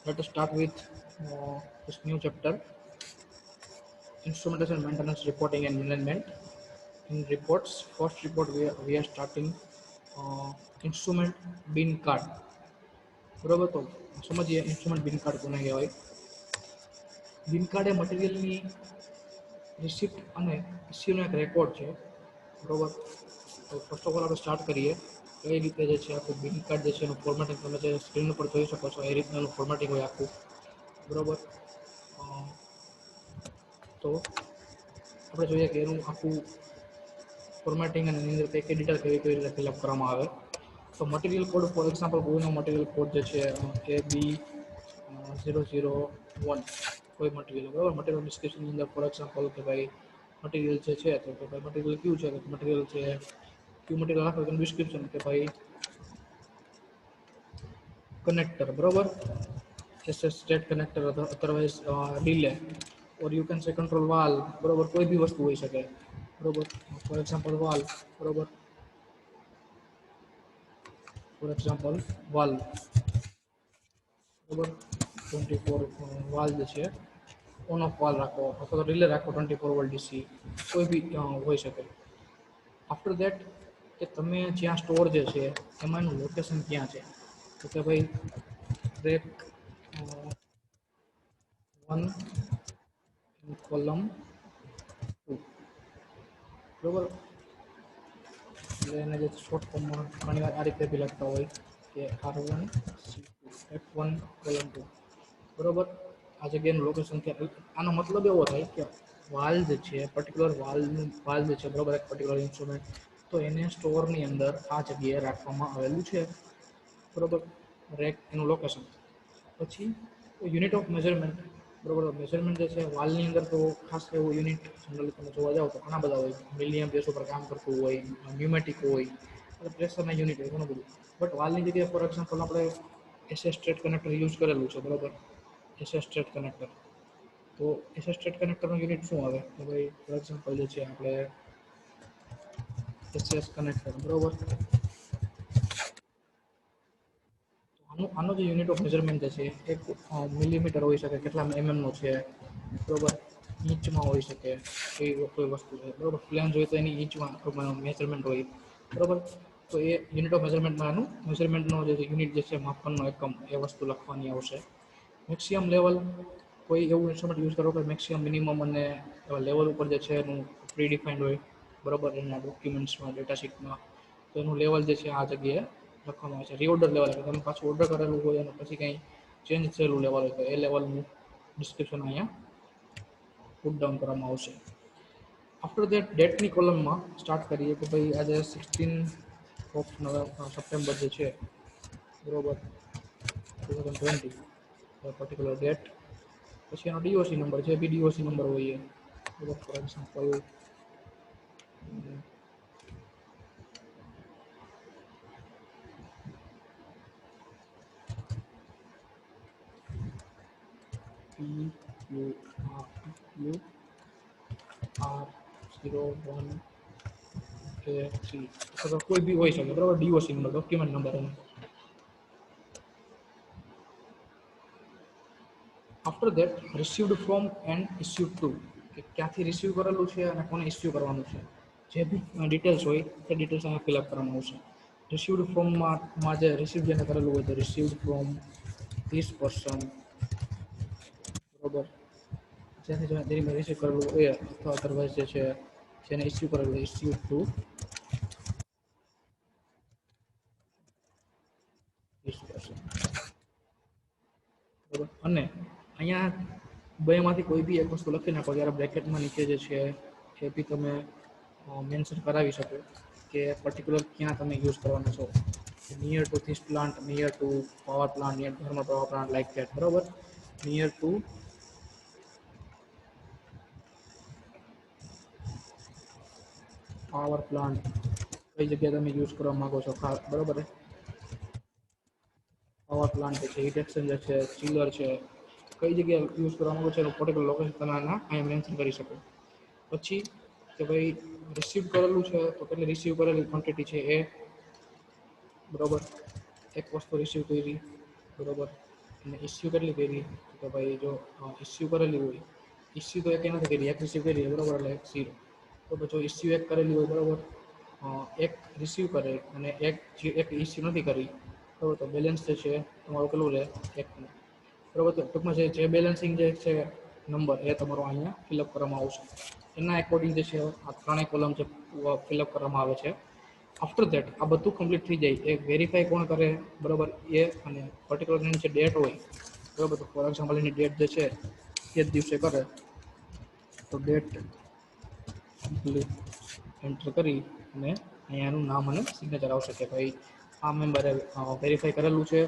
Let us start with this new chapter, instrumentation, maintenance, reporting, and management. In reports, first report we are starting instrument bin card. બરોબર તો સમજીએ instrument બિન card કોને કહેવાય. બિન card એ મટીરિયલની receipt અને ઇસ્યુનો એક રેકોર્ડ છે. બરોબર, તો ફર્સ્ટ ઓફ ઓલ આપણે સ્ટાર્ટ કરીએ કઈ રીતે જે છે આખું બિન કાર્ડ જે છે એનું ફોર્મેટિંગ તમે જે સ્ક્રીન ઉપર જોઈ શકો છો એ રીતનું એનું ફોર્મેટિંગ હોય આખું. બરોબર, તો આપણે જોઈએ કે એનું આખું ફોર્મેટિંગ અને એની અંદર કઈ ડિટેલ કેવી રીતે ફિલઅપ કરવામાં આવે. તો મટીરિયલ કોડ ફોર એક્ઝામ્પલ કોઈનો મટીરિયલ કોડ જે છે AB001 કોઈ મટીરિયલ, બરાબર. મટીરિયલ ડિસ્ક્રિપ્શનની અંદર ફોર એક્ઝામ્પલ કે ભાઈ મટીરિયલ જે છે તો કે ભાઈ મટીરિયલ કયું છે તો મટીરિયલ છે કયું મટીરિયલ રાખો એનું ડિસ્ક્રિપ્શન કે ભાઈ કનેક્ટર, બરોબર. SS state connector otherwise delay or you can say control valve, બરોબર. કોઈ બી વસ્તુ હોઈ શકે, બરોબર. ફોર એક્ઝામ્પલ વાલ, બરોબર. ફોર એક્ઝામ્પલ વાલ, બરોબર. 24 વાલ જે છે ઓન ઓફ વાલ રાખો અથવા તો રિલે રાખો 24 વોલ્ટ ડીસી, કોઈ બી હોઈ શકે. આફ્ટર દેટ કે તમે જ્યાં સ્ટોર જે છે એમાં એનું લોકેશન ક્યાં છે તો કે ભાઈ રેક 1 કોલમ 2, બરોબર. એટલે એને જે શોર્ટ ફોર્મમાં ઘણી વાર આ રીતે બી લખતા હોય કે R1 C2 F1 કોલમ 2, બરોબર. આ જગ્યાનું લોકેશન કે આનો મતલબ એવો થાય કે વાલ જે છે પર્ટિક્યુલર વાલ જે છે, બરોબર, એક પર્ટિક્યુલર ઇન્સ્ટ્રુમેન્ટ તો એને સ્ટોરની અંદર આ જગ્યાએ રાખવામાં આવેલું છે, બરોબર. રેક એનું લોકેશન. પછી યુનિટ ઓફ મેઝરમેન્ટ, બરોબર. મેઝરમેન્ટ જે છે વાલની અંદર તો ખાસ એવું યુનિટ જનરલી તમે જોવા જાઓ તો ઘણા બધા હોય. મિલિયમ બેસ ઉપર કામ કરતું હોય, ન્યુમેટિક હોય, પ્રેશરના યુનિટ હોય, ઘણું બધું. બટ વાલની જગ્યાએ ફોર એક્ઝામ્પલ આપણે SS સ્ટ્રેટ કનેક્ટર યુઝ કરેલું છે, બરોબર. SS સ્ટ્રેટ કનેક્ટર, તો SS સ્ટ્રેટ કનેક્ટરનું યુનિટ શું આવે કે ભાઈ ફોર એક્ઝામ્પલ જે છે આપણે SS કનેક્ટર, બરોબર. આનો જે યુનિટ ઓફ મેઝરમેન્ટ છે એક મિલીમીટર હોઈ શકે, કેટલા નો છે, બરોબર. ઇંચમાં હોઈ શકે કોઈ વસ્તુ છે, બરોબર. પ્લેન જોઈએ તો એની ઇંચમાં મેઝરમેન્ટ હોય, બરોબર. તો એ યુનિટ ઓફ મેઝરમેન્ટમાં એનું મેઝરમેન્ટનો જે યુનિટ જે છે માપનનો એકમ એ વસ્તુ લખવાની આવશે. મેક્સિમમ લેવલ, કોઈ એવું ઇન્સ્ટ્રુમેન્ટ યુઝ કરો કે મેક્સિમમ મિનિમમ અને એવા લેવલ ઉપર જે છે એનું પ્રી ડિફાઇન્ડ હોય, બરોબર. એના ડોક્યુમેન્ટ્સમાં ડેટાશીટમાં તો એનું લેવલ જે છે આ જગ્યાએ લખવામાં આવે છે. રીઓર્ડર લેવલ, તમે પાછું ઓર્ડર કરેલું હોય અને પછી કંઈ ચેન્જ થયેલું લેવલ હોય તો એ લેવલનું ડિસ્ક્રિપ્શન અહીંયા પુટ ડાઉન કરવામાં આવશે. આફ્ટર દેટ ડેટની કોલમમાં સ્ટાર્ટ કરીએ કે ભાઈ આજે 16 સપ્ટેમ્બર જે છે, બરોબર, 2020 પર્ટિક્યુલર ડેટ. પછી એનો DOC નંબર છે, બી DOC નંબર હોય, બરોબર. ફોર એક્ઝામ્પલ PR01A3 અથવા કોઈ બી હોઈ શકે, બરોબર. DOC નંબર, ડોક્યુમેન્ટ નંબર એનો. After that received from and issued to, કે ક્યાંથી રિસીવ કરેલું છે અને કોને ઇસ્યુ કરવાનું છે, જે બી ડિટેલ્સ હોય એ ડિટેલ્સ અહીંયા ફિલઅપ કરવાનું આવશે. રિસીવ્ડ ફ્રોમમાં જે રિસીવ જેને કરેલું હોય તો રિસીવ્ડ ફ્રોમ ધીસ પર્સન, બરોબર. જેને રિસીવ કરેલું એ અથવા અધરવાઇઝ જે છે જેને ઇસ્યુ કરેલું ઇસ્યુ ટુ ધીસ પર્સન, બરોબર. અને અહીંયા બેમાંથી કોઈ બી એક વસ્તુ લખી નાખો ત્યારે બ્રેકેટમાં નીચે જે છે એ બી તમે મેન્શન કરાવી શકો કે પર્ટિક્યુલર ક્યાં તમે યુઝ કરવાના છો. Near to this plant, near to power plant, near thermal power plant, like that, બરોબર. નિયર ટુ પાવર પ્લાન્ટ, કઈ જગ્યાએ તમે યુઝ કરવા માંગો છો, બરોબર. પાવર પ્લાન્ટ છે, હીટ એક્સચેન્જર છે, ચિલર છે, કઈ જગ્યાએ યુઝ કરવા માંગો છો એનું પર્ટિક્યુલર લોકેશન તમે અહીંયા મેન્શન કરી શકો. પછી કે ભાઈ રિસીવ કરેલું છે તો કેટલી રિસીવ કરેલી ક્વોન્ટિટી છે એ, બરોબર. એક વસ્તુ રિસીવ કરી, બરોબર. અને ઇસ્યુ કેટલી કરી તો ભાઈ જો ઇસ્યુ કરેલી હોય, ઇસ્યુ તો એક નથી કરી, એક રિસીવ કરી બરાબર એટલે એક 0. તો પછી ઇસ્યુ એક કરેલી હોય બરાબર, એક રિસીવ કરે અને એક ઇસ્યુ નથી કરી બરાબર, તો બેલેન્સ જે છે તમારું કેટલું રહે 1. બરાબર, તો ટૂંકમાં જે બેલેન્સિંગ જે છે નંબર એ તમારો અહીંયા ફિલઅપ કરવામાં આવશે. એના એકોર્ડિંગ જે છે આ ત્રણેય કોલમ છે ફિલઅપ કરવામાં આવે છે. આફ્ટર ધેટ આ બધું કમ્પ્લીટ થઈ જાય એ વેરીફાઈ કોણ કરે બરાબર, એ અને પર્ટિક્યુલર એની જે ડેટ હોય બરાબર, તો ફોર એક્ઝામ્પલ એની ડેટ જે છે તે જ દિવસે કરે તો ડેટ કમ્પ્લીટ એન્ટર કરી અને અહીંયાનું નામ અને સિગ્નેચર આવશે કે ભાઈ આ મેમ્બરે વેરીફાઈ કરેલું છે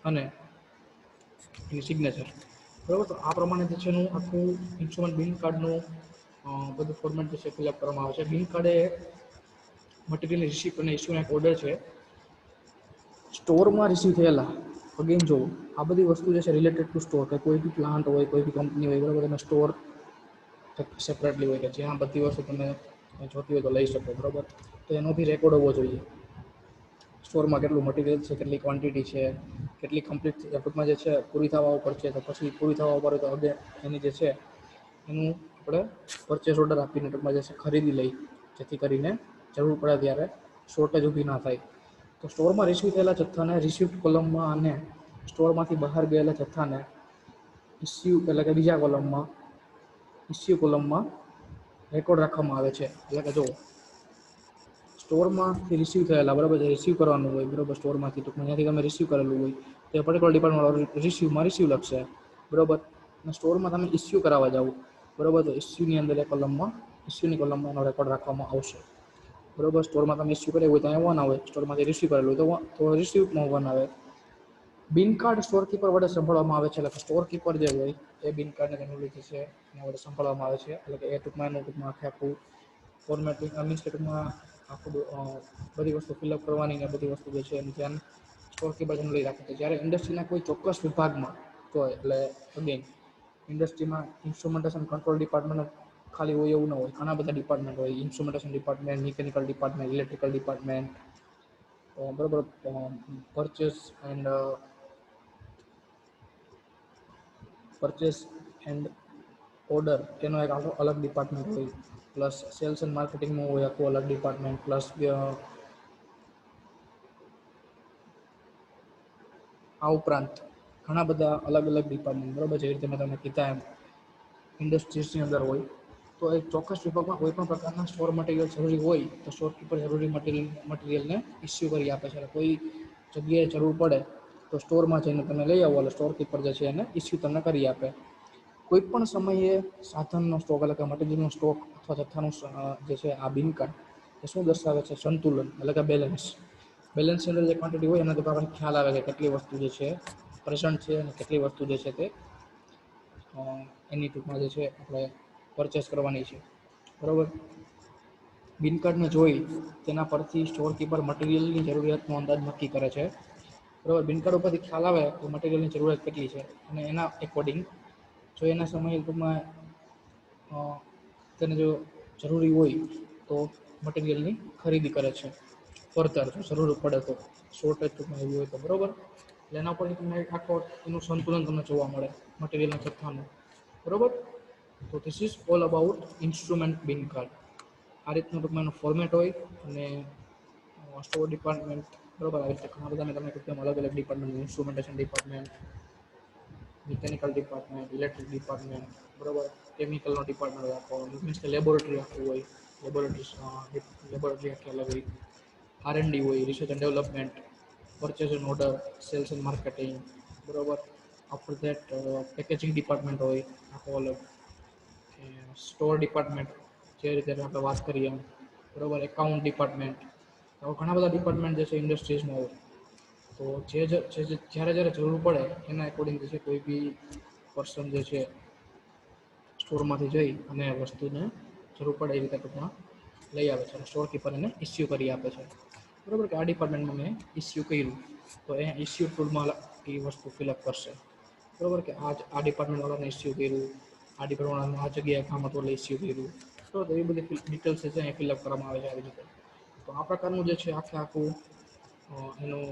અને એની સિગ્નેચર બરાબર. તો આ પ્રમાણે જે છે એનું આખું ઇન્સ્ટ્રુમેન્ટ બિન કાર્ડનું બધું ફોર્મેટ જે છે ફિલઅપ કરવામાં આવે છે. બિન કાર્ડ એ મટીરિયલ રિસીપ્ટ અને ઇસ્યુના એક ઓર્ડર છે સ્ટોરમાં રિસીવ થયેલા. અગેન જો આ બધી વસ્તુ જે છે રિલેટેડ ટુ સ્ટોર, કે કોઈ બી પ્લાન્ટ હોય, કોઈ બી કંપની હોય બરાબર, તમે સ્ટોર સેપરેટલી હોય કે જ્યાં બધી વસ્તુ તમે જોતી હોય તો લઈ શકો બરાબર, તો એનો બી રેકોર્ડ હોવો જોઈએ. સ્ટોરમાં કેટલું મટીરિયલ છે, કેટલી ક્વોન્ટિટી છે, કેટલી કમ્પ્લીટ ટૂંકમાં જે છે પૂરી થવા ઉપર છે, તો પછી પૂરી થવા ઉપર તો અગેન એની જે છે એનું આપણે પરચેસ ઓર્ડર આપીને ટૂંકમાં જે છે ખરીદી લઈ, જેથી કરીને જરૂર પડે ત્યારે શોર્ટેજ ઊભી ના થાય. તો સ્ટોરમાં રિસીવ થયેલા જથ્થાને રિસિપ્ટ કોલમમાં અને સ્ટોરમાંથી બહાર ગયેલા જથ્થાને ઇસ્યુ એટલે કે બીજા કોલમમાં ઇસ્યુ કોલમમાં રેકોર્ડ રાખવામાં આવે છે. એટલે કે જો સ્ટોરમાંથી રિસીવ થયેલા બરાબર, જે રિસીવ કરવાનું હોય બરાબર, સ્ટોરમાંથી ટૂંકમાં ત્યાંથી તમે રિસીવ કરેલું હોય તો એ પર્ટિક્યુલર ડિપાર્ટમેન્ટ રિસીવમાં રિસીવ લખશે બરાબર. અને સ્ટોરમાં તમે ઇસ્યુ કરાવવા જાઓ બરાબર, તો ઇસ્યુની અંદર એ કોલમમાં ઇસ્યુની કોલમમાં એનો રેકોર્ડ રાખવામાં આવશે બરાબર. સ્ટોરમાં તમે ઇસ્યુ કરેલું હોય તો અહીંયા 1 આવે, સ્ટોરમાંથી રિસીવ કરેલું હોય તો રિસીવમાં 1 આવે. બિન કાર્ડ સ્ટોર કીપર વડે સંભાળવામાં આવે છે. એટલે કે સ્ટોર કીપર જે હોય એ બિન કાર્ડને જનરલી જે છે એના વડે સંભાળવામાં આવે છે. એટલે કે એ ટૂંકમાં એનું ટૂંકમાં આખું ફોર્મેટિંગ મીન્સ કે ટૂંકમાં આખું બધી વસ્તુ ફિલઅપ કરવાની ને બધી વસ્તુ જે છે એનું ધ્યાન સ્ટોર કીપર જનરલી રાખે છે. જ્યારે ઇન્ડસ્ટ્રીના કોઈ ચોક્કસ વિભાગમાં તો એટલે અગેન ઇન્ડસ્ટ્રીમાં ઇન્સ્ટ્રુમેન્ટેશન કંટ્રોલ ડિપાર્ટમેન્ટ ખાલી હોય એવું ન હોય, ઘણા બધા ડિપાર્ટમેન્ટ હોય. Instrumentation department, mechanical department, electrical department બરાબર, પરચેસ એન્ડ ઓર્ડર એનો એક આખો અલગ ડિપાર્ટમેન્ટ હોય, પ્લસ સેલ્સ એન્ડ માર્કેટિંગનું હોય આખું અલગ ડિપાર્ટમેન્ટ, પ્લસ આ ઉપરાંત ઘણા બધા અલગ અલગ ડિપાર્ટમેન્ટ બરાબર, જે રીતે મેં તમને કીધા એમ ઇન્ડસ્ટ્રીઝની અંદર હોય. તો એક ચોક્કસ વિભાગમાં કોઈ પણ પ્રકારના સ્ટોર મટીરિયલ જરૂરી હોય તો સ્ટોર કીપર જરૂરી મટીરિયલને ઇસ્યુ કરી આપે છે. કોઈ જગ્યાએ જરૂર પડે તો સ્ટોરમાં જઈને તમે લઈ આવો એટલે સ્ટોર કીપર જે છે એને ઇસ્યુ તમને કરી આપે. કોઈ પણ સમયે સાધનનો સ્ટોક એટલે કે મટીરિયલનો સ્ટોક અથવા જથ્થાનું જે છે આ બિન કાર્ડ એ શું દર્શાવે છે? સંતુલન એટલે કે બેલેન્સ. બેલેન્સની અંદર જે ક્વોન્ટિટી હોય એના તો આપણને ખ્યાલ આવે કે કેટલી વસ્તુ જે છે પ્રેઝન્ટ છે અને કેટલી વસ્તુ જે છે તે એની ટૂંકમાં જે છે આપણે પરચેસ કરવાની છે બરાબર. બિન કાર્ડને જોઈ તેના પરથી સ્ટોર કીપર મટીરિયલની જરૂરિયાતનો અંદાજ નક્કી કરે છે બરાબર. બિન કાર્ડ ઉપરથી ખ્યાલ આવે તો મટીરિયલની જરૂરિયાત કેટલી છે અને એના એકોર્ડિંગ જો એના સમયે ટૂંકમાં તેને જો જરૂરી હોય તો મટીરિયલની ખરીદી કરે છે ફર્ધર જો જરૂર પડે તો, શોર્ટેજ ટૂંકમાં એવી હોય તો બરાબર. એટલે એના પરથી તમને આખો એનું સંતુલન તમને જોવા મળે મટીરિયલના જથ્થાનું બરાબર. તો this is all about instrument બિન કાર્ડ. આ રીતનું ટૂંકમાં એનું ફોર્મેટ હોય અને સ્ટોર ડિપાર્ટમેન્ટ બરાબર. આવી રીતે ઘણા બધા મેં તમને કીધું અલગ અલગ department, instrumentation department, mechanical department, electric department બરાબર, કેમિકલનો ડિપાર્ટમેન્ટ હોય, મીન્સ કે લેબોરેટરી આખું હોય, લેબોરેટરી આખી અલગ હોય, R&D હોય, research and development, purchase and order, cells and marketing બરાબર. આફ્ટર ધેટ પેકેજિંગ ડિપાર્ટમેન્ટ હોય આખો અલગ, સ્ટોર ડિપાર્ટમેન્ટ જે રીતે આપણે વાત કરીએ એમ બરાબર, એકાઉન્ટ ડિપાર્ટમેન્ટ, આવા ઘણા બધા ડિપાર્ટમેન્ટ જે છે ઇન્ડસ્ટ્રીઝમાં હોય. તો જ્યારે જ્યારે જરૂર પડે એના એકોર્ડિંગ જે છે કોઈ બી પર્સન જે છે સ્ટોરમાંથી જઈ અને વસ્તુને જરૂર પડે એ રીતે ટૂંકમાં લઈ આવે છે અને સ્ટોર કીપર એને ઇસ્યુ કરી આપે છે બરાબર. કે આ ડિપાર્ટમેન્ટમાં મેં ઇસ્યુ કર્યું તો એ ઇસ્યુ ટૂલમાં એ વસ્તુ ફિલઅપ કરશે બરાબર. કે આ ડિપાર્ટમેન્ટવાળાને ઇસ્યુ કર્યું, આ ડિપાર્ટમેન્ટવાળાને આ જગ્યાએ કામ હતું એટલે ઇસ્યુ કર્યું તો એ બધી ડિટેલ્સ છે એ ફિલઅપ કરવામાં આવે છે આવી રીતે. તો આ પ્રકારનું જે છે આખે આખું એનું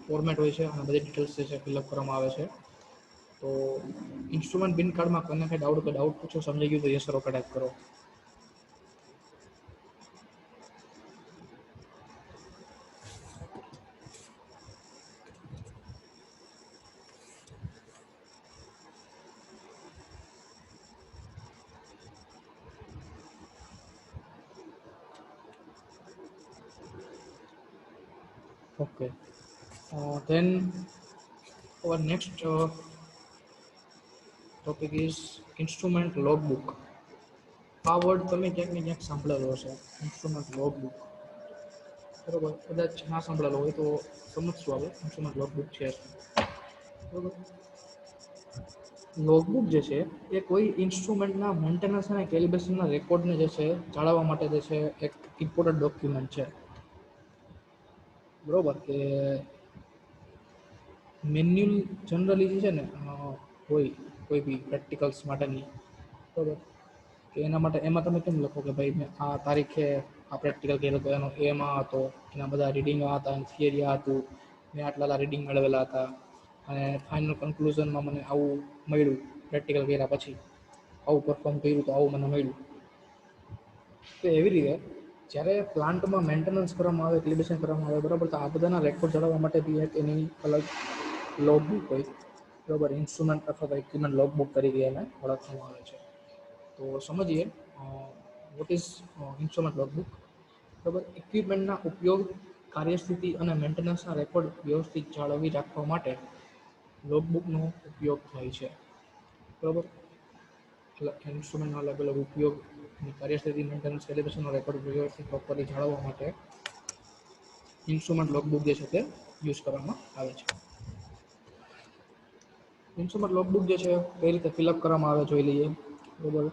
ફોર્મેટ હોય છે અને બધી ડિટેલ્સ જે છે ફિલઅપ કરવામાં આવે છે. તો ઇન્સ્ટ્રુમેન્ટ બિન કાર્ડમાં કોઈને કંઈ ડાઉટ પૂછો, સમજાઈ ગયું તો યસ કરો, ટાઈપ કરો. Okay. Then our next topic is instrument logbook. આ વર્ડ તમે ક્યાંક ને ક્યાંક સાંભળેલો હશે, ઇન્સ્ટ્રુમેન્ટ લોગબુક. બરોબર, કદાચ ના સાંભળેલો હોય તો સમજશું આપણે ઇન્સ્ટ્રુમેન્ટ લોગબુક છે. બરોબર, લોગબુક જે છે એ કોઈ ઇન્સ્ટ્રુમેન્ટના મેન્ટેનન્સ અને કેલિબ્રેશનના રેકોર્ડને જે છે જાળવવા માટે જે છે એક ઇમ્પોર્ટન્ટ ડોક્યુમેન્ટ છે. બરોબર, કે મેન્યુઅલ જનરલી જે છે ને હોય કોઈ બી પ્રેક્ટિકલ્સ માટેની, બરોબર, કે એના માટે એમાં તમે કેમ લખો કે ભાઈ મેં આ તારીખે આ પ્રેક્ટિકલ કર્યો હતો, એનો એમાં હતો, એના બધા રીડિંગ આ હતા, એનું થિયરી આ હતું, મેં આટલા રીડિંગ મેળવેલા હતા અને ફાઇનલ કન્ક્લુઝનમાં મને આવું મળ્યું, પ્રેક્ટિકલ કર્યા પછી આવું પરફોર્મ કર્યું તો આવું મને મળ્યું. તો એવી રીતે જ્યારે પ્લાન્ટમાં મેન્ટેનન્સ કરવામાં આવે, કેલિબ્રેશન કરવામાં આવે, બરાબર, તો આ બધાના રેકોર્ડ જાળવવા માટે બી એક એની અલગ લોગબુક હોય. બરાબર, ઇન્સ્ટ્રુમેન્ટ અથવા ઇક્વિપમેન્ટ લોગબુક તરીકે એને ઓળખવામાં આવે છે. તો સમજીએ વોટ ઇઝ ઇન્સ્ટ્રુમેન્ટ લોગબુક. બરાબર, ઇક્વિપમેન્ટના ઉપયોગ, કાર્યસ્થિતિ અને મેન્ટેનન્સના રેકોર્ડ વ્યવસ્થિત જાળવી રાખવા માટે લોગબુકનો ઉપયોગ થાય છે. બરાબર, ઇન્સ્ટ્રુમેન્ટનો અલગ અલગ ઉપયોગ, કાર્યસ્થિતિ, મેન્ટેનન્સ, કેલિબ્રેશનનો રેકોર્ડ વ્યવસ્થિત પ્રોપરલી જાળવવા માટે ઇન્સ્ટ્રુમેન્ટ લોગબુક જે છે તે યુઝ કરવામાં આવે છે. ઇન્સ્ટ્રુમેન્ટ લોગબુક જે છે કઈ રીતે ફિલઅપ કરવામાં આવે જોઈ લઈએ. બરાબર,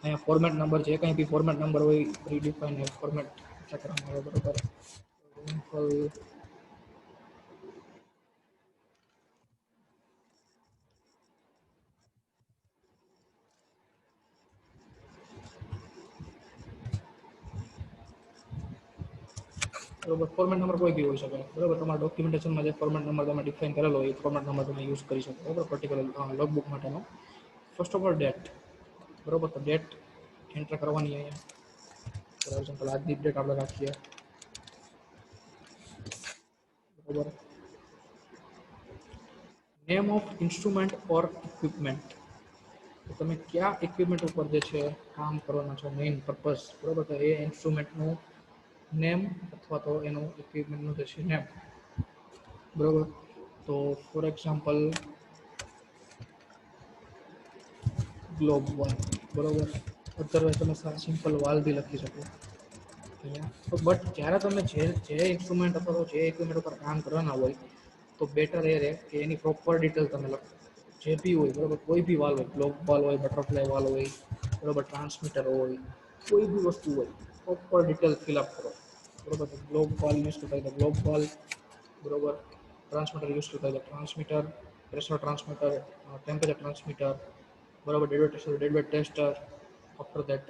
અહીંયા ફોર્મેટ નંબર જે કંઈ બી ફોર્મેટ નંબર હોય પ્રીડિફાઇન ફોર્મેટ કરવામાં આવે. બરાબર, બરોબર, ફોર્મેટ નંબર કોઈ બી હોઈ શકે. બરાબર, તમારા ડોક્યુમેન્ટેશનમાં જે ફોર્મેટ નંબર તમે ડિફાઇન કરેલો હોય એ ફોર્મેટ નંબર તમે યુઝ કરી શકો. બરાબર, પર્ટિક્યુલર લોગબુક માટેનો. First of all date. બરાબર, તો ડેટ એન્ટર કરવાની અહીંયા. ફોર એક્ઝામ્પલ આજની ડેટ આપણે રાખીએ. બરાબર, name of instrument or equipment. તો તમે કયા ઇક્વિપમેન્ટ ઉપર જે છે કામ કરવાના છો, મેઇન પર્પઝ. બરાબર, તો એ ઇન્સ્ટ્રુમેન્ટનું નેમ અથવા તો એનું ઇક્વિપમેન્ટનું જે છે નેમ. બરાબર, તો ફોર એક્ઝામ્પલ ગ્લોબ વાલ. બરાબર, અધરવાઇઝ તમે સિમ્પલ વાલ બી લખી શકો અહીંયા. તો બટ જ્યારે તમે જે ઇન્સ્ટ્રુમેન્ટ અથવા તો જે ઇક્વિપમેન્ટ ઉપર કામ કરવાના હોય તો બેટર એ રહે કે એની પ્રોપર ડિટેલ તમે લખો. જે બી હોય, બરાબર, કોઈ બી વાલ હોય, ગ્લોબ વાલ હોય, બટરફ્લાય વાલ હોય, બરાબર, ટ્રાન્સમીટર હોય, કોઈ બી વસ્તુ હોય, પ્રોપર ડિટેલ ફિલઅપ કરો. બરાબર, તો ગ્લોબ વાલ યુઝ કરતા હોય તો ગ્લોબ વાલ. બરાબર, ટ્રાન્સમીટર યુઝ કરતા હોય તો transmitter, pressure transmitter, temperature transmitter, બરાબર, dead weight tester, after that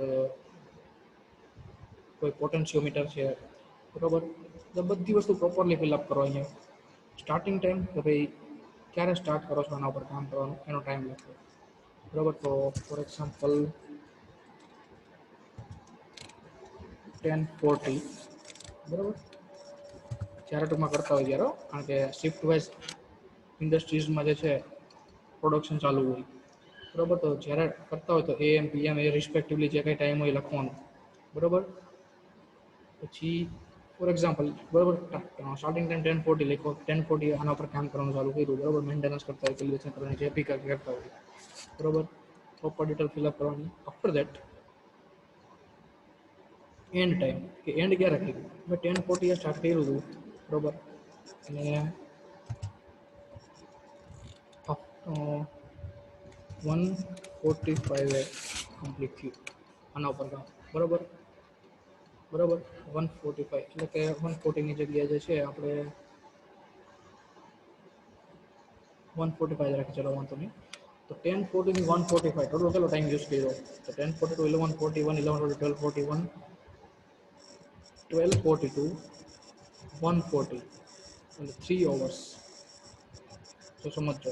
કોઈ પોટેન્શિયોમીટર છે. બરાબર, તો બધી વસ્તુ પ્રોપરલી ફિલઅપ કરો. અહીંયા સ્ટાર્ટિંગ ટાઈમ કે ભાઈ ક્યારે સ્ટાર્ટ કરો છો આના ઉપર કામ કરવાનું, એનો ટાઈમ લખો. બરાબર, તો ફોર એક્ઝામ્પલ 10:40. બરાબર, જ્યારે ટૂંકમાં કરતા હોય ત્યારે, કારણ કે શિફ્ટ વાઇઝ ઇન્ડસ્ટ્રીઝમાં જે છે પ્રોડક્શન ચાલુ હોય. બરાબર, તો જ્યારે કરતા હોય તો AM PM એ રિસ્પેક્ટિવલી જે કંઈ ટાઈમ હોય લખવાનું. બરાબર, પછી ફોર એક્ઝામ્પલ, બરાબર, સ્ટાર્ટિંગ ટાઈમ 10:40 લખો. 10:40 આના ઉપર કામ કરવાનું ચાલુ કર્યું. બરાબર, મેન્ટેનન્સ કરતા હોય, કેલિબ્રેશન કરવાની, જે બી કરતા હોય. બરાબર, પ્રોપર ડિટેલ ફિલઅપ કરવાની. આફ્ટર દેટ એન્ડ ટાઈમ, કે એન્ડ ક્યારે કર્યું. મેં 10:40 સ્ટાર્ટ કર્યું હતું. બરાબર, અને 1:45 કમ્પ્લીટ થયું આના ઉપર કામ. બરાબર, બરાબર, 1:45 એટલે કે 1:40ની જગ્યાએ જે છે આપણે 1:45 રાખી. ચલો વાંધો નહીં. તો 10:40 થી 1:45 ટોટલ કેટલો ટાઈમ યુઝ કર્યો? તો 10:40 to 11:41, 11:40 12:41, 12:42, 1:40 એટલે 3 hours. તો સમજો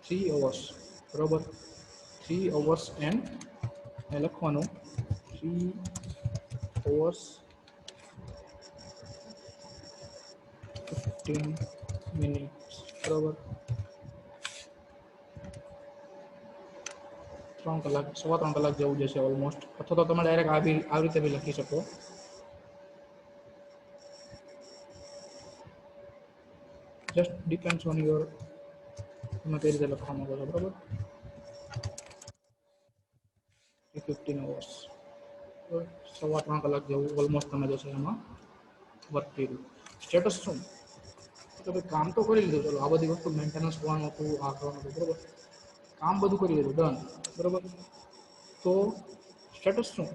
3 hours બરોબર 3 hours and લખવાનું 3 hours 15 minutes બરોબર 3 કલાક 3.25 કલાક જેવું જશે ઓલમોસ્ટ અથવા તો તમે ડાયરેક્ટ આવી રીતે બી લખી શકો જસ્ટ ડિપેન્ડ્સ ઓન યોર તમે કઈ રીતે લખવા માંગો છો બરોબર 15 hours 3.25 કલાક જેવું ઓલમોસ્ટ તમે જશે એમાં વર્ક કર્યું સ્ટેટસ શું તો ભાઈ કામ તો કરી લીધું ચલો આ બધી વસ્તુ મેન્ટેનન્સ કરવાનું હતું આ કરવાનું હતું બરોબર કામ બધું કરી લીધું ડન બરોબર તો સ્ટેટસ શું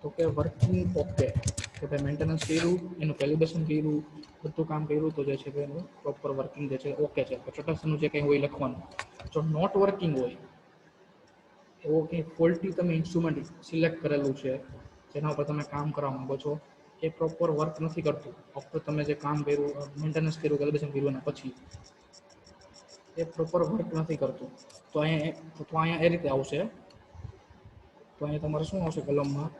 તો કે વર્કિંગ ઓકે કે ભાઈ મેન્ટેનન્સ કર્યું એનું કેલિબ્રેશન કર્યું બધું કામ કર્યું તો જે છે એનું પ્રોપર વર્કિંગ જે છે ઓકે છે તો સ્ટેટસનું જે કંઈ હોય લખવાનું જો નોટ વર્કિંગ હોય એવો કંઈ ફોલ્ટી તમે ઇન્સ્ટ્રુમેન્ટ સિલેક્ટ કરેલું છે જેના ઉપર તમે કામ કરવા માંગો છો એ પ્રોપર વર્ક નથી કરતું આફ્ટર તમે જે કામ કર્યું મેન્ટેનન્સ કર્યું કેલિબ્રેશન કર્યું અને પછી એ પ્રોપર વર્ક નથી કરતું તો અહીંયા એ રીતે આવશે તો અહીંયા તમારે શું આવશે કલમમાં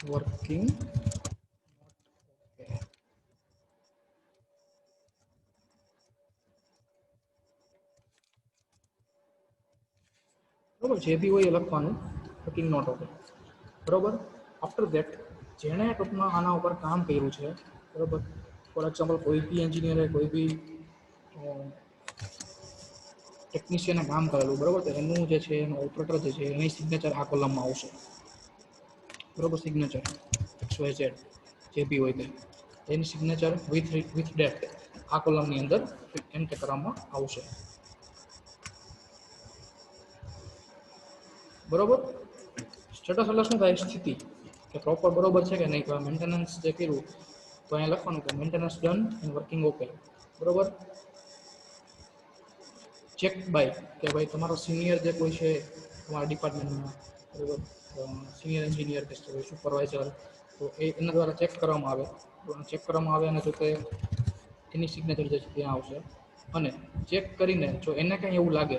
વર્કિંગ બરોબર જે બી હોય એ લખવાનું વર્કિંગ નોટ ઓકે બરોબર આફ્ટર ધેટ જેણે ટૂંકમાં આના ઉપર કામ કર્યું છે બરોબર ફોર એક્ઝામ્પલ કોઈ બી એન્જિનિયરે કોઈ બી ટેકનિશિયને કામ કરેલું બરોબર તો એનું જે છે એનું ઓપરેટર જે છે એની સિગ્નેચર આ કોલમમાં આવશે બરોબર સિગ્નેચર XYZ જે બી હોય તે એની સિગ્નેચર વિથ ડેટ આ કોલમની અંદર એન્ટર કરવામાં આવશે બરોબર સ્ટેટસ એટલે શું થાય સ્થિતિ કે પ્રોપર બરોબર છે કે નહીં તો મેન્ટેનન્સ જે કર્યું તો અહીંયા લખવાનું કે maintenance done and working okay બરોબર ચેક બાય કે ભાઈ તમારો સિનિયર જે કોઈ છે તમારા ડિપાર્ટમેન્ટમાં બરોબર સિનિયર એન્જિનિયર કે સુપરવાઇઝર તો એના દ્વારા ચેક કરવામાં આવે ચેક કરવામાં આવે અને જો કે એની સિગ્નેચર જે છે ત્યાં આવશે અને ચેક કરીને જો એને કંઈ એવું લાગે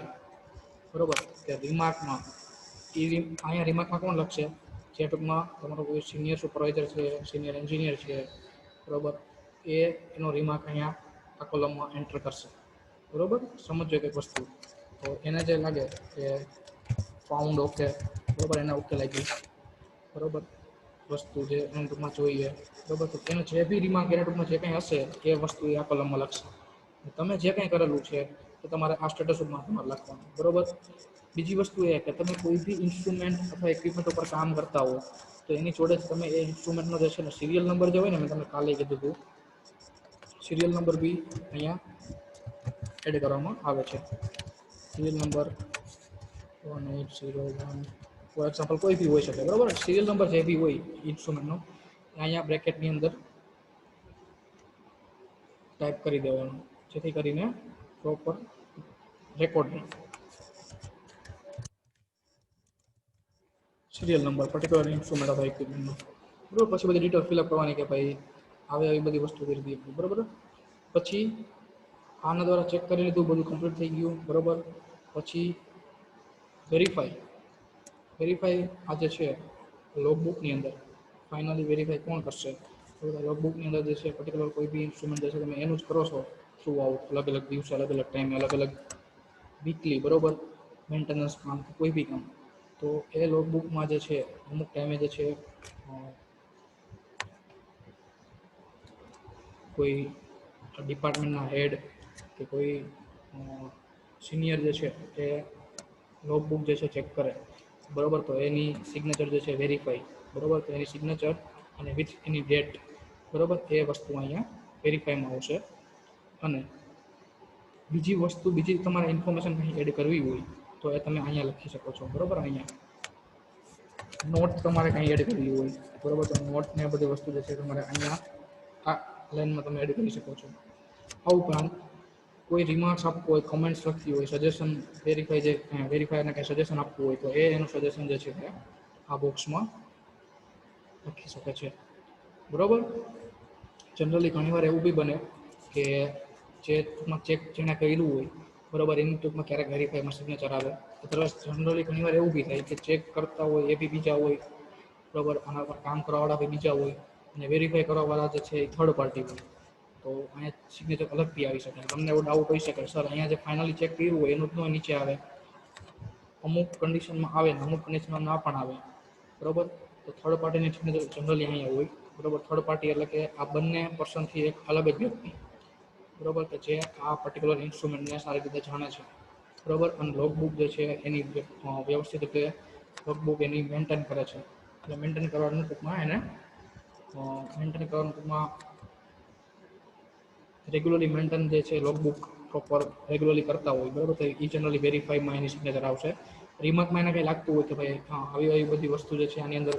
બરોબર કે રિમાર્કમાં અહીંયા રિમાર્કમાં કોણ લખશે જે ટૂંકમાં તમારો કોઈ સિનિયર સુપરવાઇઝર છે સિનિયર એન્જિનિયર છે બરોબર એનો રિમાર્ક અહીંયા આ કોલમમાં એન્ટર કરશે બરોબર સમજો કે વસ્તુ તો એને જે લાગે કે ફાઉન્ડ ઓકે બરોબર એને ઓકે લાગી બરોબર વસ્તુ જે એને ટૂંકમાં જોઈએ બરોબર તો એનો જે બી રિમાર્ક એના ટૂંકમાં જે કંઈ હશે એ વસ્તુ એ આ કોલમમાં લખશે તમે જે કંઈ કરેલું છે તો તમારે આ સ્ટેટસ ઉપર તમારે લખવાનું બરોબર બીજી વસ્તુ એ કે તમે કોઈ બી ઇન્સ્ટ્રુમેન્ટ અથવા ઇક્વિપમેન્ટ ઉપર કામ કરતા હો તો એની જોડે જ તમે એ ઇન્સ્ટ્રુમેન્ટનો જે છે ને સિરિયલ નંબર જે હોય ને મેં તમને કાલે કીધું હતું સિરિયલ નંબર બી અહીંયા એડ કરવામાં આવે છે સિરિયલ નંબર 1801 ફોર એક્ઝામ્પલ કોઈ બી હોઈ શકે બરાબર સિરિયલ નંબર જે બી હોય ઇન્સ્ટ્રુમેન્ટનો અહીંયા બ્રેકેટની અંદર ટાઈપ કરી દેવાનું જેથી કરીને proper record serial number particular instrument અથવા ઇક્વિપમેન્ટનો બરાબર પછી બધી ડિટેલ ફિલઅપ કરવાની કે ભાઈ આવે આવી બધી વસ્તુ કરી દીધી બરાબર પછી આના દ્વારા ચેક કરી લીધું બધું કમ્પ્લીટ થઈ ગયું બરાબર પછી વેરીફાઈ આ જે છે લોગબુકની અંદર ફાઇનલી વેરીફાઈ કોણ કરશે લોગબુકની અંદર જે છે પર્ટિક્યુલર કોઈ બી ઇન્સ્ટ્રુમેન્ટ જે છે તમે એનું જ કરો છો થ્રુ આઉટ અલગ અલગ દિવસે અલગ અલગ ટાઈમે અલગ અલગ વીકલી બરાબર મેન્ટેનન્સ કામ કોઈ બી કામ તો એ લોગબુકમાં જે છે અમુક ટાઈમે જે છે કોઈ ડિપાર્ટમેન્ટના હેડ કે કોઈ સિનિયર જે છે એ લોગબુક જે છે ચેક કરે બરાબર તો એની સિગ્નેચર જે છે વેરીફાઈ બરાબર તો એની સિગ્નેચર અને વિથ એની ડેટ બરાબર એ વસ્તુ અહીંયા વેરીફાઈમાં આવશે અને બીજી તમારે ઇન્ફોર્મેશન કંઈ એડ કરવી હોય તો એ તમે અહીંયા લખી શકો છો બરાબર અહીંયા નોટ તમારે કંઈ એડ કરવી હોય બરાબર તો નોટ ને બધી વસ્તુ જે છે તમારે અહીંયા આ લાઈનમાં તમે એડ કરી શકો છો આ ઉપરાંત કોઈ રિમાર્ક્સ આપવું હોય કમેન્ટ્સ લખવી હોય સજેશન વેરીફાયરને કંઈ સજેશન આપવું હોય તો એનું સજેશન જે છે આ બોક્સમાં લખી શકે છે બરોબર. જનરલી ઘણીવાર એવું બી બને કે જે ટૂંકમાં ચેક જેણે કર્યું હોય બરોબર એની ટૂંકમાં ક્યારેક વેરીફાઈમાં સિગ્નેચર આવે. અધરવાઇઝ જનરલી ઘણીવાર એવું બી થાય કે ચેક કરતા હોય એ બી બીજા હોય બરોબર, આના પર કામ કરવાવાળા બી બીજા હોય અને વેરીફાઈ કરવાવાળા જે છે એ થર્ડ પાર્ટી હોય. તો અહીંયા સિગ્નેચર અલગ બી આવી શકે. તમને એવો ડાઉટ હોઈ શકે સર અહીંયા જે ફાઇનલી ચેક કર્યું હોય એનું જ નીચે આવે, અમુક કન્ડિશનમાં આવે ને અમુક કન્ડિશનમાં ના પણ આવે બરોબર. તો થર્ડ પાર્ટીની સિગ્નેચર જનરલી અહીંયા હોય બરોબર. થર્ડ પાર્ટી એટલે કે આ બંને પર્સનથી એક અલગ જ વ્યક્તિ બરોબર કે જે આ પર્ટિક્યુલર ઇન્સ્ટ્રુમેન્ટને સારી રીતે જાણે છે બરોબર. અને લોગબુક જે છે એની વ્યવસ્થિત રીતે લોગબુક એની મેન્ટેન કરે છે. એટલે મેન્ટેન કરવાનું ટૂંકમાં એને મેન્ટેન કરવાનું ટૂંકમાં રેગ્યુલરલી મેન્ટેન જે છે લોગબુક પ્રોપર રેગ્યુલરલી કરતા હોય બરોબર. તો એ જનરલી વેરીફાઈમાં એની સિગ્નેચર આવશે. રિમાર્કમાં એને કંઈ લાગતું હોય કે ભાઈ હા આવી બધી વસ્તુ જે છે આની અંદર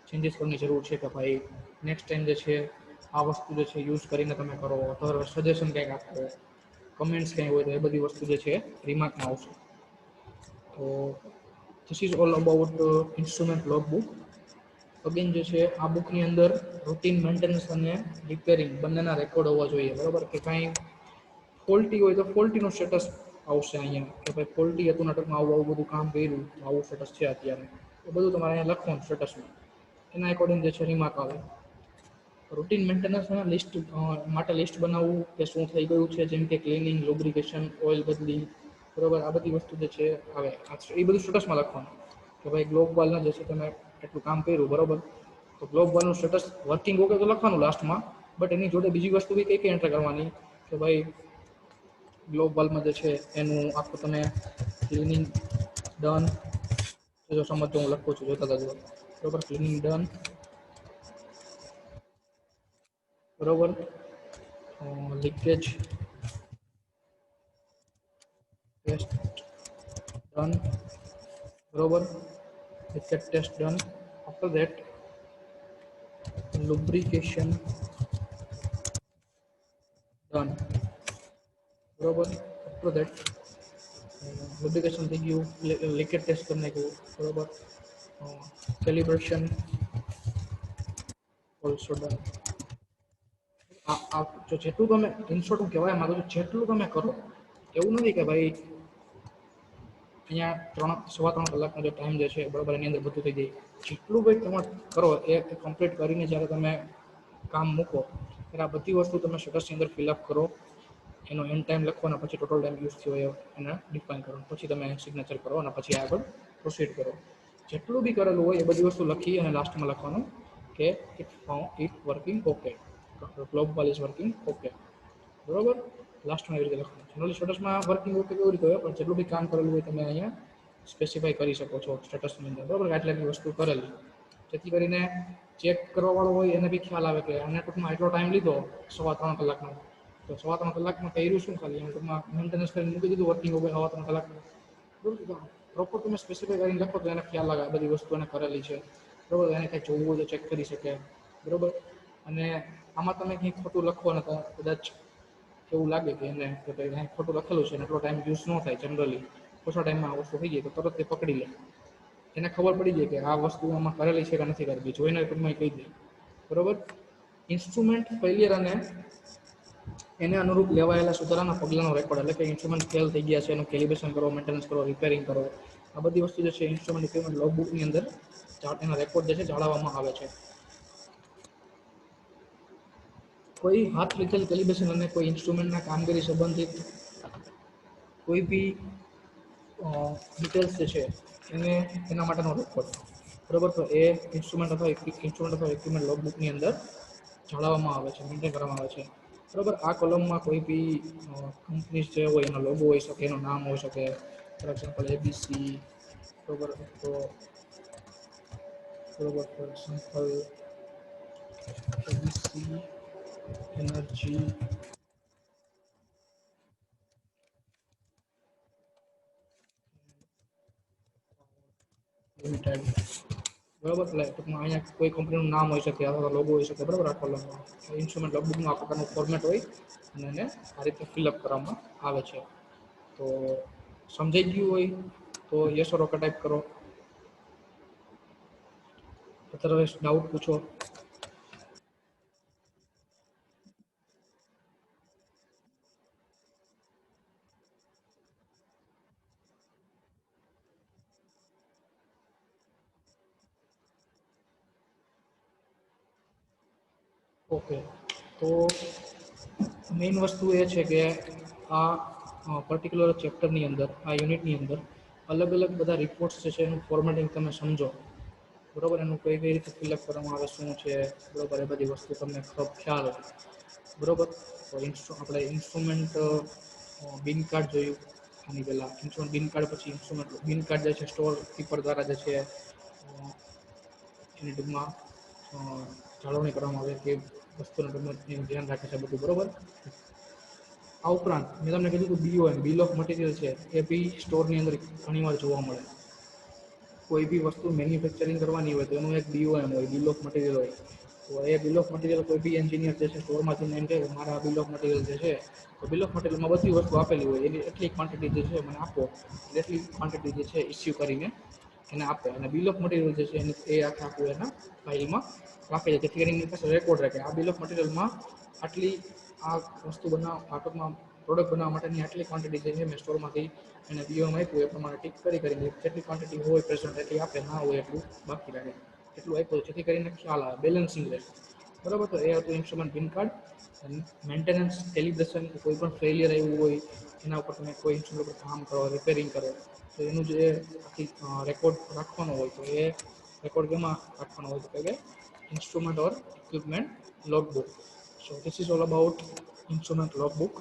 ચેન્જીસ કરવાની જરૂર છે કે ભાઈ નેક્સ્ટ ટાઈમ જે છે આ વસ્તુ જે છે યુઝ કરીને તમે કરો અથવા સજેશન કંઈક આપો, કમેન્ટ્સ કંઈ હોય તો એ બધી વસ્તુ જે છે રિમાર્કમાં આવશે. તો this is all about instrument logbook. Again જે છે આ બુકની અંદર રૂટીન મેન્ટેનન્સ અને રિપેરિંગ બંનેના રેકોર્ડ હોવા જોઈએ બરોબર. કે કાંઈ ફોલ્ટી હોય તો ફોલ્ટીનું સ્ટેટસ આવશે અહીંયા કે ભાઈ ફોલ્ટી હતું નાટકમાં આવું આવું બધું કામ કર્યું આવું સ્ટેટસ છે અત્યારે એ બધું તમારે અહીંયા લખવાનું સ્ટેટસમાં. એના એકોર્ડિંગ જે છે રિમાર્ક આવે. રૂટીન મેન્ટેનન્સના લિસ્ટ માટે લિસ્ટ બનાવવું કે શું થઈ ગયું છે જેમ કે ક્લિનિંગ, લુબ્રિકેશન, ઓઇલ બદલી બરોબર. આ બધી વસ્તુ જે છે આવે એ બધું સ્ટેટસમાં લખવાનું કે ભાઈ ગ્લોબ વાલના જે છે તમે એટલું કામ કર્યું બરોબર. તો ગ્લોબ વાલનું સ્ટેટસ વર્કિંગ ઓકે તો લખવાનું લાસ્ટમાં, બટ એની જોડે બીજી વસ્તુ બી કઈ એન્ટર કરવાની કે ભાઈ ગ્લોબ વાલમાં જે છે એનું આખું તમે ક્લિનિંગ ડન જો સમજો હું લખું છું જોતા જજો બરોબર. ક્લિનિંગ ડન બરોબર. લીકેજ ટેસ્ટ ડન બરોબર. Leakage test done. After that lubrication done બરોબર. આફ્ટર ધેટ lubrication થઈ ગયું, લીકેજ ટેસ્ટ કરી નાખ્યું બરોબર. Calibration also done. આ જો જેટલું તમે ઇન શોર્ટ હું કહેવાય માંગુ છું જેટલું તમે કરો એવું નથી કે ભાઈ અહીંયા 3 સવા 3 કલાકનો જે ટાઈમ જે છે બરોબર એની અંદર બધું થઈ જાય. જેટલું કંઈ તમે કરો એ કમ્પ્લીટ કરીને જ્યારે તમે કામ મૂકો ત્યારે આ બધી વસ્તુ તમે સ્ટેટસની અંદર ફિલઅપ કરો, એનો એન્ડ ટાઈમ લખો અને પછી ટોટલ ટાઈમ યુઝ થયો હોય એને ડિફાઇન કરો, પછી તમે સિગ્નેચર કરો અને પછી આગળ પ્રોસીડ કરો. જેટલું બી કરેલું હોય એ બધી વસ્તુ લખી અને લાસ્ટમાં લખવાનું કે it working okay, globe valve is working okay બરોબર. લાસ્ટમાં એવી રીતે લખવાનું. જનરલી સ્ટેટસમાં વર્કિંગ ઓકે કેવી રીતે હોય પણ જેટલું બી કામ કરેલું હોય તમે અહીંયા સ્પેસિફાઈ કરી શકો છો સ્ટેટસની અંદર બરોબર. આટલી વસ્તુ કરેલી જેથી કરીને ચેક કરવાવાળો હોય એને બી ખ્યાલ આવે કે આને ટૂંકમાં એટલો ટાઈમ લીધો 3.25 કલાકનો, તો 3.25 કલાકમાં કર્યું શું ખાલી એને ટૂંકમાં મેન્ટેનન્સ કરીને મૂકી દીધું વર્કિંગ over 3.25 કલાકમાં બરોબર. પ્રોપર તમે સ્પેસિફાઈ કરીને લખો તો એને ખ્યાલ આવે આ બધી વસ્તુ એને કરેલી છે બરોબર. એને કંઈ જોવું હોય તો ચેક કરી શકે બરોબર. અને આમાં તમે કંઈક ખોટું લખો ને તો કદાચ એવું લાગે કે એને કે ભાઈ ખોટું લખેલું છે ને એટલો ટાઈમ યુઝ ન થાય જનરલી ઓછા ટાઈમમાં આ વસ્તુ થઈ જાય તો તરત તે પકડી લે, એને ખબર પડી જાય કે આ વસ્તુ આમાં કરેલી છે કે નથી કરેલી જોઈને ટૂંકમાં કહી દે બરોબર. ઇન્સ્ટ્રુમેન્ટ ફેલિયર અને એને અનુરૂપ લેવાયેલા સુધારાના પગલાંનો રેકોર્ડ એટલે કે ઇન્સ્ટ્રુમેન્ટ ફેલ થઈ ગયા છે એનું કેલિબ્રેશન કરો, મેન્ટેનન્સ કરો, રિપેરિંગ કરો, આ બધી વસ્તુ જે છે ઇન્સ્ટ્રુમેન્ટ ઇક્વિપમેન્ટ લોગબુકની અંદર એના રેકોર્ડ જે છે જાળવવામાં આવે છે. કોઈ હાથ લીધેલ કેલિબ્રેશન અને કોઈ ઇન્સ્ટ્રુમેન્ટના કામગીરી સંબંધિત કોઈ બી ડિટેલ્સ જે છે એને એના માટેનો રેકોર્ડ બરોબર. તો એ ઇન્સ્ટ્રુમેન્ટ અથવા ઇક્વિપમેન્ટ લોગબુકની અંદર જાળવવામાં આવે છે, મેન્ટેન કરવામાં આવે છે બરોબર. આ કોલમમાં કોઈ બી કંપની જે હોય એનો લોગો હોઈ શકે, એનું નામ હોઈ શકે, ફોર એક્ઝામ્પલ એબીસી બરોબર. તો બરોબર for example ABC energy limited બરોબર. એટલે ટૂંકમાં અહીંયા કોઈ કંપનીનું નામ હોઈ શકે અથવા લોગો હોઈ શકે બરોબર. આ કોલમમાં ઇન્સ્ટ્રુમેન્ટ લોગબુકનું આ પ્રકારનું ફોર્મેટ હોય અને એને આ રીતે ફિલઅપ કરવામાં આવે છે. તો સમજાઈ ગયું હોય તો યસ ઓર ઓકે ટાઈપ કરો, અધરવાઇઝ ડાઉટ પૂછો. ઓકે, તો મેઇન વસ્તુ એ છે કે આ પર્ટિક્યુલર ચેપ્ટરની અંદર, આ યુનિટની અંદર અલગ અલગ બધા રિપોર્ટ્સ જે છે એનું ફોર્મેટિંગ તમે સમજો, બરોબર, એનું કઈ કઈ રીતે ફિલઅપ કરવામાં આવે, શું છે, બરોબર, એ બધી વસ્તુ તમને ખ્યાલ હોય, બરોબર. તો આપણે ઇન્સ્ટ્રુમેન્ટ બિન કાર્ડ જોયું આની પહેલાં. ઇન્સ્ટ્રુમેન્ટ બિન કાર્ડ, પછી ઇન્સ્ટ્રુમેન્ટ બિન કાર્ડ જે છે સ્ટોર કીપર દ્વારા જે છે એની ટૂંકમાં જાળવણી કરવામાં આવે કે વસ્તુનું ટૂંકમાં ધ્યાન રાખે છે બધું, બરોબર. આ ઉપરાંત મેં તમને કીધું કે BOM, બિલ ઓફ મટીરિયલ છે, એ બી સ્ટોરની અંદર ઘણીવાર જોવા મળે. કોઈ બી વસ્તુ મેન્યુફેક્ચરિંગ કરવાની હોય તો એનું એક BOM હોય, બિલ ઓફ મટીરિયલ હોય. તો એ બિલ ઓફ મટીરિયલ કોઈ બી એન્જિનિયર જે છે સ્ટોરમાંથી એમ કહે કે મારા બિલ ઓફ મટીરિયલ જે છે, તો બિલ ઓફ મટીરિયલમાં બધી વસ્તુ આપેલી હોય, એની એટલી ક્વોન્ટિટી જે છે મને આપો, એટલી ક્વોન્ટિટી જે છે ઇસ્યુ કરીને એને આપે. અને બિલ ઓફ મટીરિયલ જે છે એ આખું એના ફાઇલમાં રાખે છે, જેથી કરીને એની પાસે રેકોર્ડ રાખે આ બિલ ઓફ મટીરિયલમાં આટલી આ વસ્તુ બનાવવા, ટૂંકમાં પ્રોડક્ટ બનાવવા માટેની આટલી ક્વોન્ટિટી જે છે મેં સ્ટોરમાંથી એને BOM આપ્યું એ પ્રમાણે ટીક કરીને જેટલી ક્વોન્ટિટી હોય પ્રેઝન્ટ એટલી આપે, ના હોય એટલું બાકી રાખે, એટલું આપ્યું જેથી કરીને ખ્યાલ આવે, બેલેન્સિંગ રહે, બરાબર. તો એ હતું ઇન્સ્ટ્રુમેન્ટ બિન કાર્ડ. મેન્ટેનન્સ, કેલિબ્રેશન, કોઈ પણ ફેલિયર આવ્યું હોય એના ઉપર તમે કોઈ ઇન્સ્ટ્રુમેન્ટ ઉપર કામ કરો, રિપેરિંગ કરો, તો એનું જે આખી રેકોર્ડ રાખવાનો હોય, તો એ રેકોર્ડ કેમાં રાખવાનો હોય તો કે instrument or equipment logbook. So this is all about instrument logbook.